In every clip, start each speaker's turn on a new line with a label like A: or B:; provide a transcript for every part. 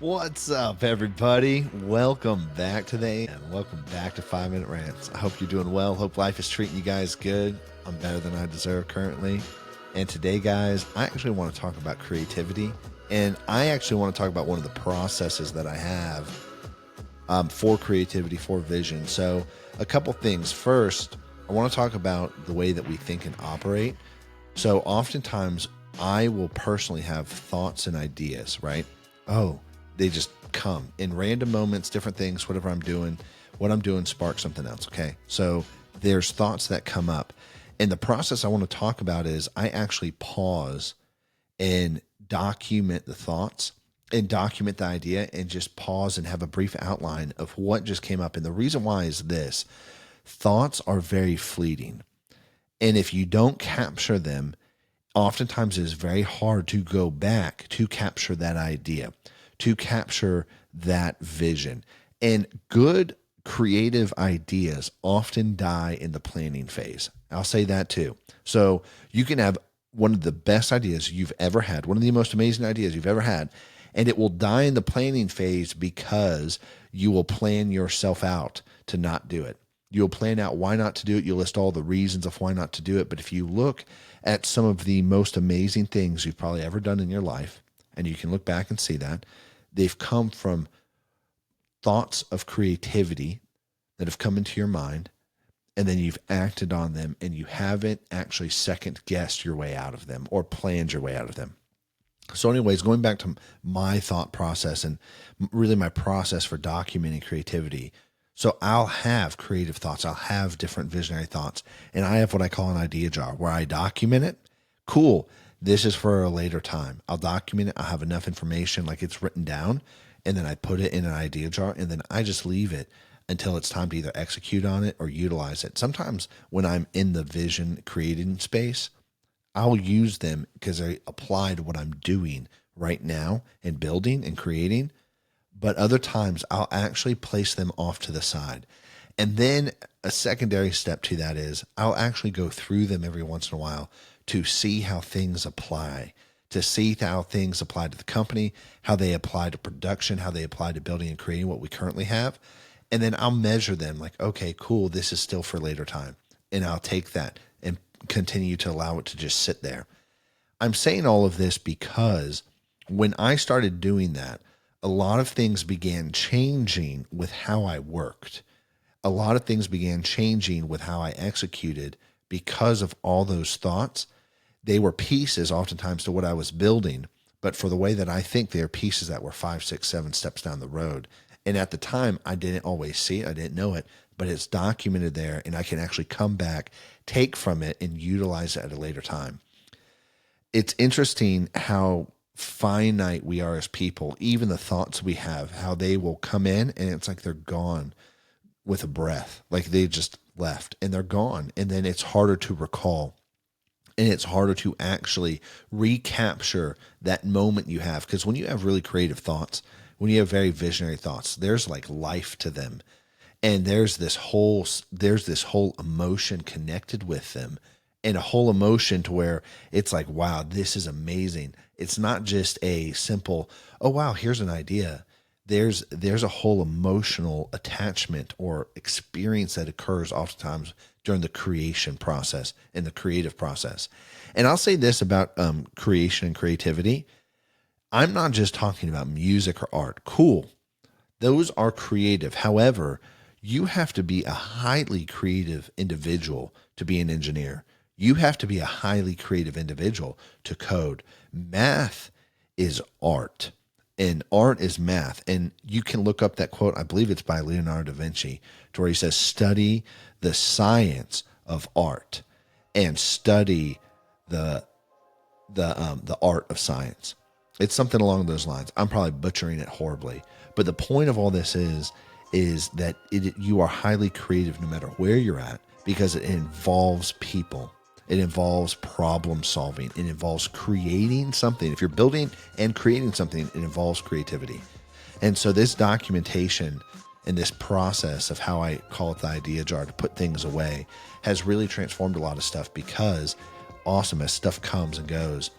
A: What's up, everybody? Welcome back to the AM. Welcome back to 5 Minute Rants. I hope you're doing well. Hope life is treating you guys good. I'm better than I deserve currently. And today, guys, I actually want to talk about creativity. And I actually want to talk about one of the processes that I have for creativity, for vision. So, a couple things. First, I want to talk about the way that we think and operate. So, oftentimes, I will personally have thoughts and ideas, right? Oh, they just come in random moments, different things, whatever I'm doing, what I'm doing sparks something else. Okay. So there's thoughts that come up. And the process I want to talk about is I actually pause and document the thoughts and document the idea and just pause and have a brief outline of what just came up. And the reason why is this: thoughts are very fleeting. And if you don't capture them, oftentimes it is very hard to go back to capture that idea, to capture that vision. And good creative ideas often die in the planning phase. I'll say that too. So you can have one of the best ideas you've ever had, one of the most amazing ideas you've ever had, and it will die in the planning phase because you will plan yourself out to not do it. You'll plan out why not to do it. You'll list all the reasons of why not to do it. But if you look at some of the most amazing things you've probably ever done in your life, and you can look back and see that, they've come from thoughts of creativity that have come into your mind, and then you've acted on them, and you haven't actually second guessed your way out of them or planned your way out of them. So anyways, going back to my thought process and really my process for documenting creativity. So I'll have creative thoughts. I'll have different visionary thoughts. And I have what I call an idea jar where I document it. Cool. This is for a later time. I'll document it. I'll have enough information like it's written down. And then I put it in an idea jar. And then I just leave it until it's time to either execute on it or utilize it. Sometimes when I'm in the vision creating space, I'll use them because I apply to what I'm doing right now and building and creating. But other times I'll actually place them off to the side. And then a secondary step to that is I'll actually go through them every once in a while to see how things apply, to see how things apply to the company, how they apply to production, how they apply to building and creating what we currently have. And then I'll measure them like, okay, cool, this is still for later time. And I'll take that and continue to allow it to just sit there. I'm saying all of this because when I started doing that, a lot of things began changing with how I worked. A lot of things began changing with how I executed because of all those thoughts. They were pieces oftentimes to what I was building, but for the way that I think, they're pieces that were 5, 6, 7 steps down the road. And at the time, I didn't always see it. I didn't know it, but it's documented there, and I can actually come back, take from it, and utilize it at a later time. It's interesting how finite we are as people, even the thoughts we have, how they will come in and it's like they're gone with a breath, like they just left and they're gone. And then it's harder to recall and it's harder to actually recapture that moment you have. Because when you have really creative thoughts, when you have very visionary thoughts, there's like life to them. And there's this whole emotion connected with them, and a whole emotion to where it's like, wow, this is amazing. It's not just a simple, oh, wow, here's an idea. There's a whole emotional attachment or experience that occurs oftentimes during the creation process and the creative process. And I'll say this about creation and creativity. I'm not just talking about music or art. Cool. Those are creative. However, you have to be a highly creative individual to be an engineer. You have to be a highly creative individual to code. Math is art, and art is math. And you can look up that quote. I believe it's by Leonardo da Vinci, to where he says, study the science of art and study the art of science. It's something along those lines. I'm probably butchering it horribly. But the point of all this is that you are highly creative no matter where you're at, because it involves people. It involves problem solving. It involves creating something. If you're building and creating something, it involves creativity. And so this documentation and this process of how I call it the idea jar to put things away has really transformed a lot of stuff, because awesome, as stuff comes and goes,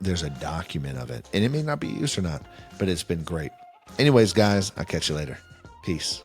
A: there's a document of it. And it may not be used or not, but it's been great. Anyways, guys, I'll catch you later. Peace.